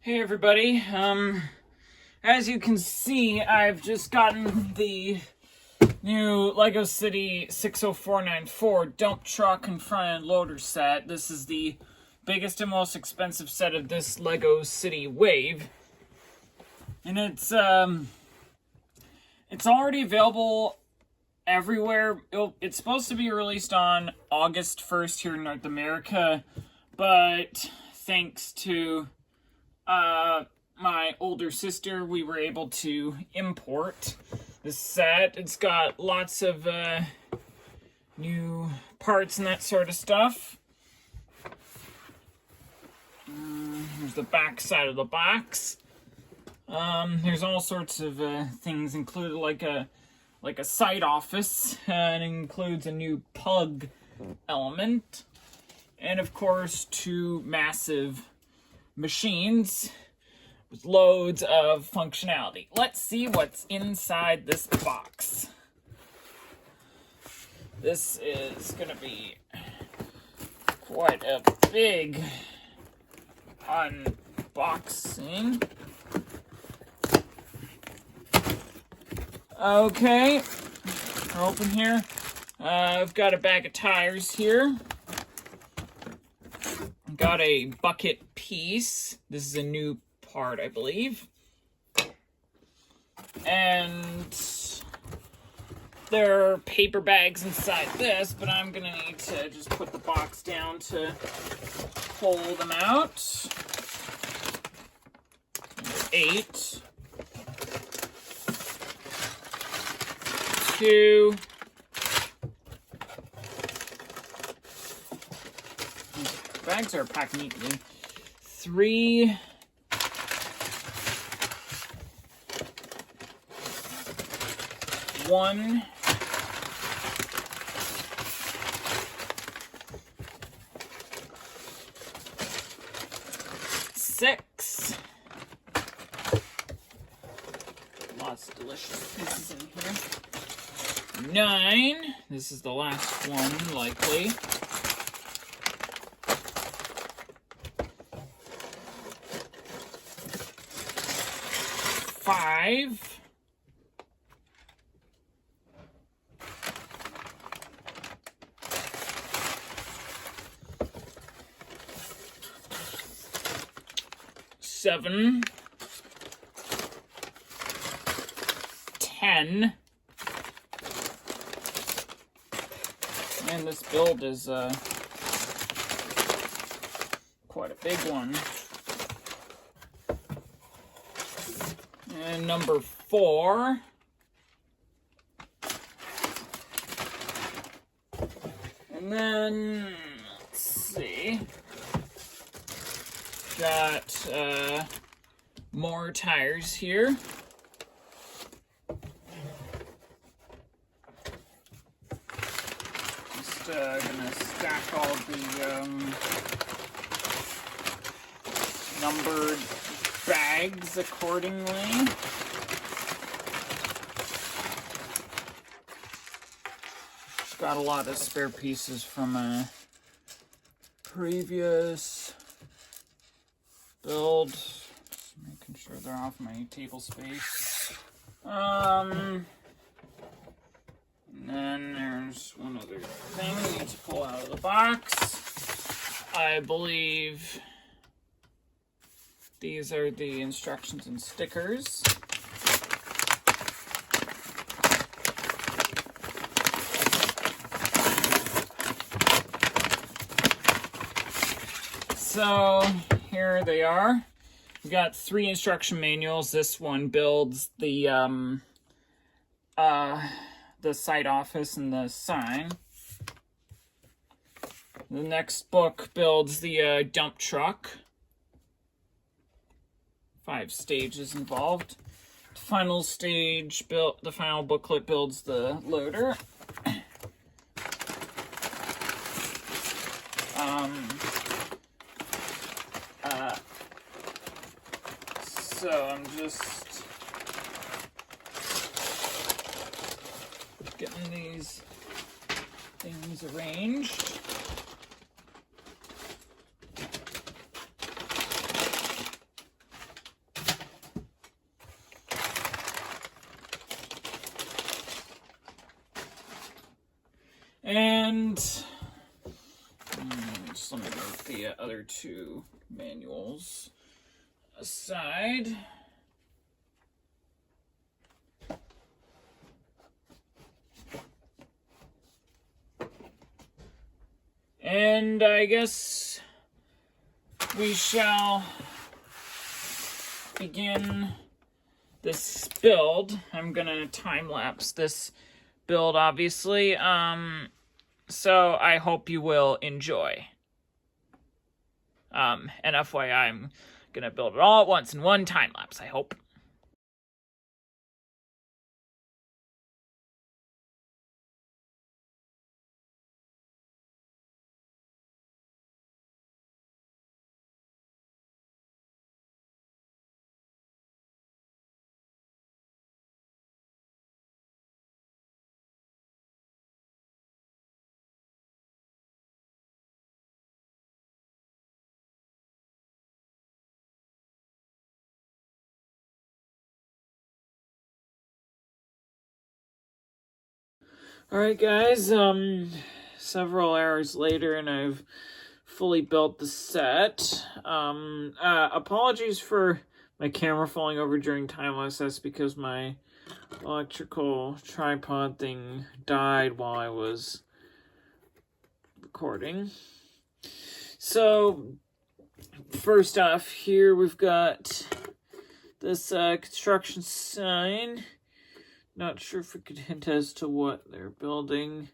Hey everybody, as you can see, I've just gotten the new LEGO City 60494 dump truck and front end loader set. This is the biggest and most expensive set of this LEGO City wave. And it's already available everywhere. It's supposed to be released on August 1st here in North America, but thanks to my older sister, we were able to import this set. It's got lots of new parts and that sort of stuff. Here's the back side of the box. There's all sorts of things included, like a side office. It includes a new pug element, and of course 2 massive machines with loads of functionality. Let's see what's inside this box. This is gonna be quite a big unboxing. Okay, open here. I've got a bag of tires here. Got a bucket piece. This is a new part, I believe. And there are paper bags inside this, but I'm gonna need to just put the box down to pull them out. 8. 2. Bags are packed neatly. 3. 1. 6. Lots of delicious pieces in here. 9. This is the last one, likely. 5. 7. 10. And this build is quite a big one. And number 4. And then, let's see. Got more tires here. Just gonna stack all the numbered bags accordingly. Got a lot of spare pieces from a previous build. Just making sure they're off my table space. And then there's one other thing we need to pull out of the box. I believe these are the instructions and stickers. So here they are. We got 3 instruction manuals. This one builds the site office and the sign. The next book builds the dump truck. 5 stages involved. The final stage the final booklet builds the loader. So I'm just getting these things arranged. And just let me move the other two manuals aside. And I guess we shall begin this build. I'm gonna time-lapse this build, obviously. So I hope you will enjoy. And FYI, I'm gonna build it all at once in one time-lapse, I hope. Alright guys, several hours later and I've fully built the set. Apologies for my camera falling over during time-lapse. That's because my electrical tripod thing died while I was recording. So, first off here we've got this construction sign. Not sure if we could hint as to what they're building.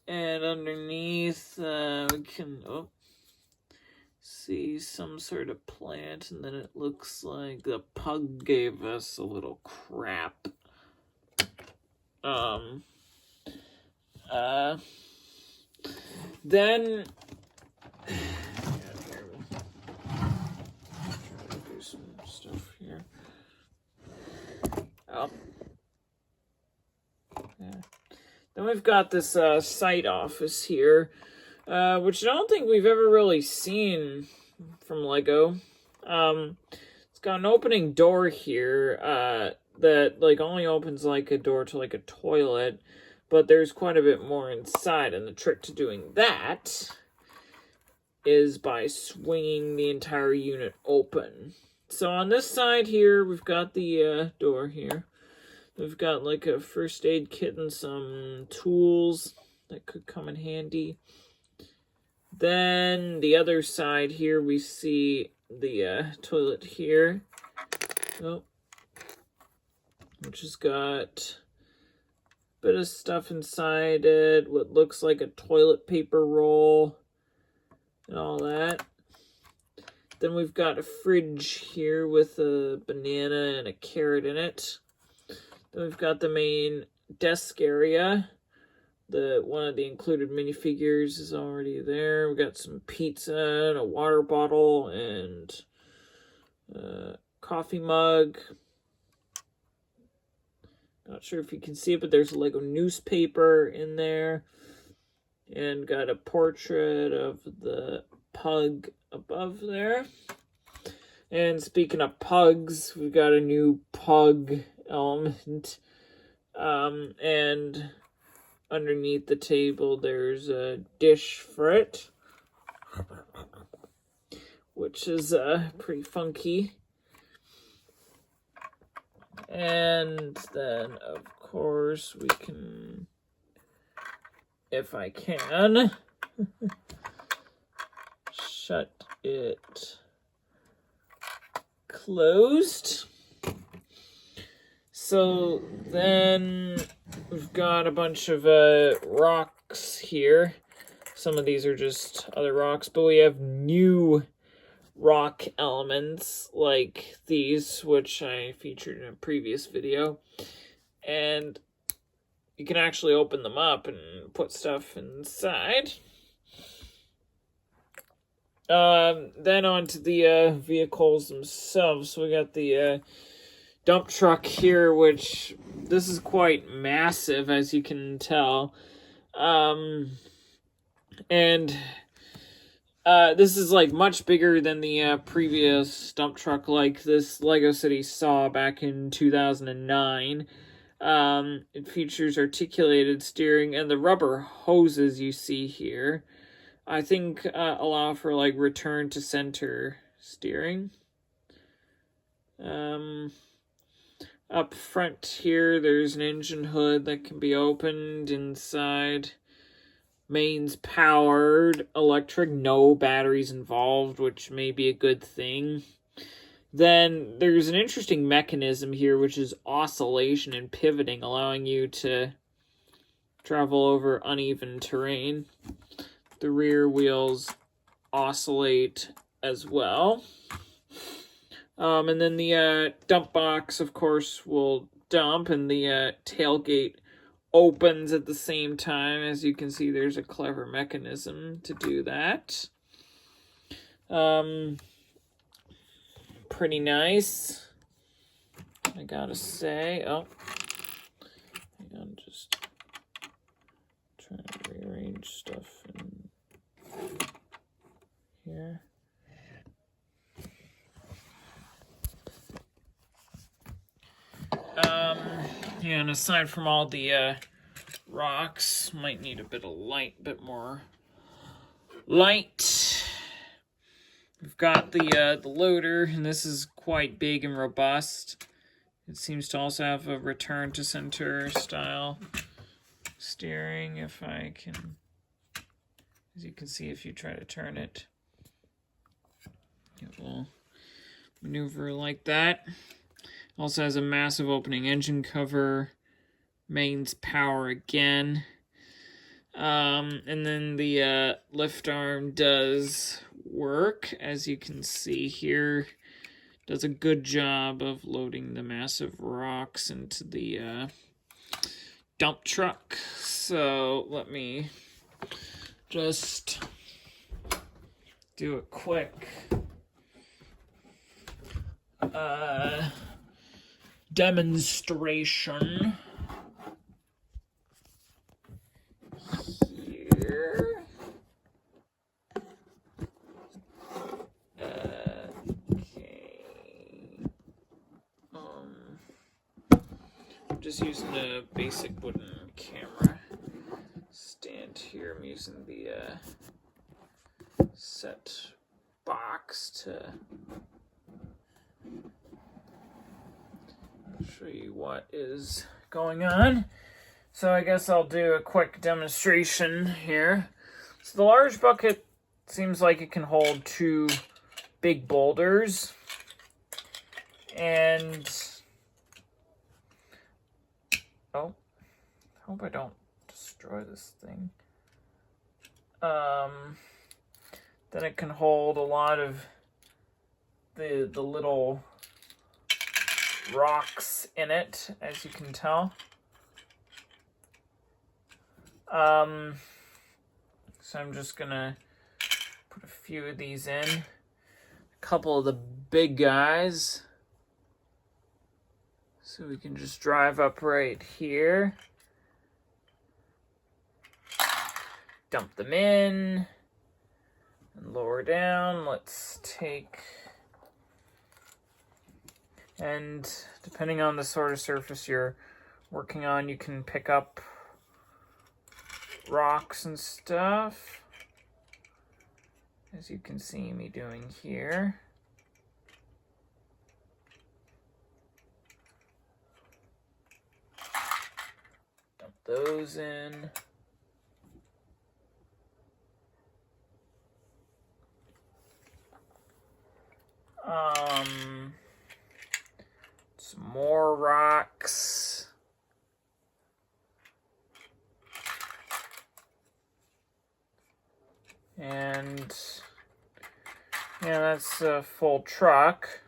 And underneath, we can see some sort of plant, and then it looks like the pug gave us a little crap. Then, try to do some stuff here. Oh. Yeah. Then we've got this site office here, which I don't think we've ever really seen from Lego. It's got an opening door here that like only opens like a door to like a toilet, but there's quite a bit more inside, and the trick to doing that is by swinging the entire unit open. So on this side here, we've got the door here. We've got like a first aid kit and some tools that could come in handy. Then the other side here, we see the toilet here. Oh, which has got a bit of stuff inside it. What looks like a toilet paper roll and all that. Then we've got a fridge here with a banana and a carrot in it. We've got the main desk area. One of the included minifigures is already there. We've got some pizza and a water bottle and a coffee mug. Not sure if you can see it, but there's a Lego newspaper in there. And got a portrait of the pug above there. And speaking of pugs, we've got a new pug element, and underneath the table there's a dish for it, which is pretty funky. And then of course we can, if I can, shut it closed. So then we've got a bunch of rocks here. Some of these are just other rocks, but we have new rock elements like these, which I featured in a previous video. And you can actually open them up and put stuff inside. Then onto the vehicles themselves. So we got the dump truck here, which this is quite massive, as you can tell. And this is like much bigger than the previous dump truck like this Lego City saw back in 2009. It features articulated steering, and the rubber hoses you see here, I think, allow for like return to center steering. Up front here, there's an engine hood that can be opened. Inside, mains powered, electric, no batteries involved, which may be a good thing. Then there's an interesting mechanism here, which is oscillation and pivoting, allowing you to travel over uneven terrain. The rear wheels oscillate as well. And then the dump box, of course, will dump, and the tailgate opens at the same time. As you can see, there's a clever mechanism to do that. Pretty nice, I gotta say. Oh, hang on, just trying to rearrange stuff in here. Yeah, and aside from all the rocks, might need a bit more light. We've got the loader, and this is quite big and robust. It seems to also have a return to center style steering, if I can, as you can see, if you try to turn it, it will maneuver like that. Also has a massive opening engine cover, mains power again. And then the lift arm does work, as you can see here. Does a good job of loading the massive rocks into the dump truck. So let me just do a quick demonstration here. Okay. I'm just using a basic wooden camera stand here. I'm using the set box to show you what is going on. So I guess I'll do a quick demonstration here. So the large bucket seems like it can hold 2 big boulders. And oh, I hope I don't destroy this thing. Then it can hold a lot of the little rocks in it, as you can tell. So I'm just gonna put a few of these in. A couple of the big guys. So we can just drive up right here. Dump them in. And lower down. Let's take... And depending on the sort of surface you're working on, you can pick up rocks and stuff, as you can see me doing here. Dump those in. Some more rocks. And yeah, that's a full truck.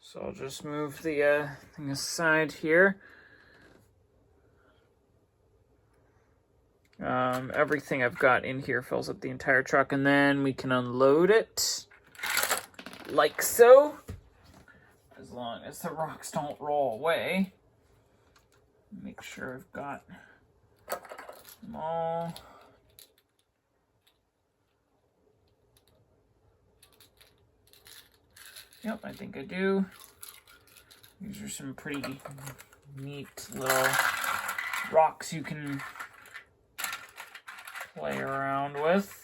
So I'll just move the thing aside here. Everything I've got in here fills up the entire truck, and then we can unload it like so, as long as the rocks don't roll away. Make sure I've got them all. Yep, I think I do. These are some pretty neat little rocks you can play around with.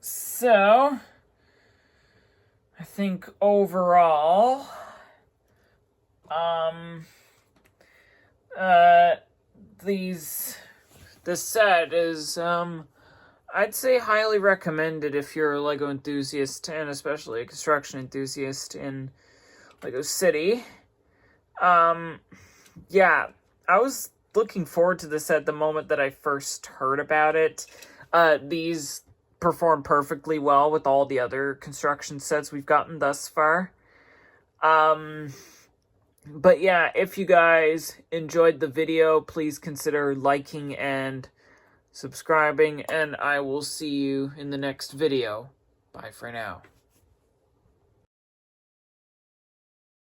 So, I think overall, this set is, I'd say highly recommended if you're a LEGO enthusiast, and especially a construction enthusiast in LEGO City. Yeah, I was looking forward to this set the moment that I first heard about it. These perform perfectly well with all the other construction sets we've gotten thus far. But yeah, if you guys enjoyed the video, please consider liking and subscribing, and I will see you in the next video. Bye for now.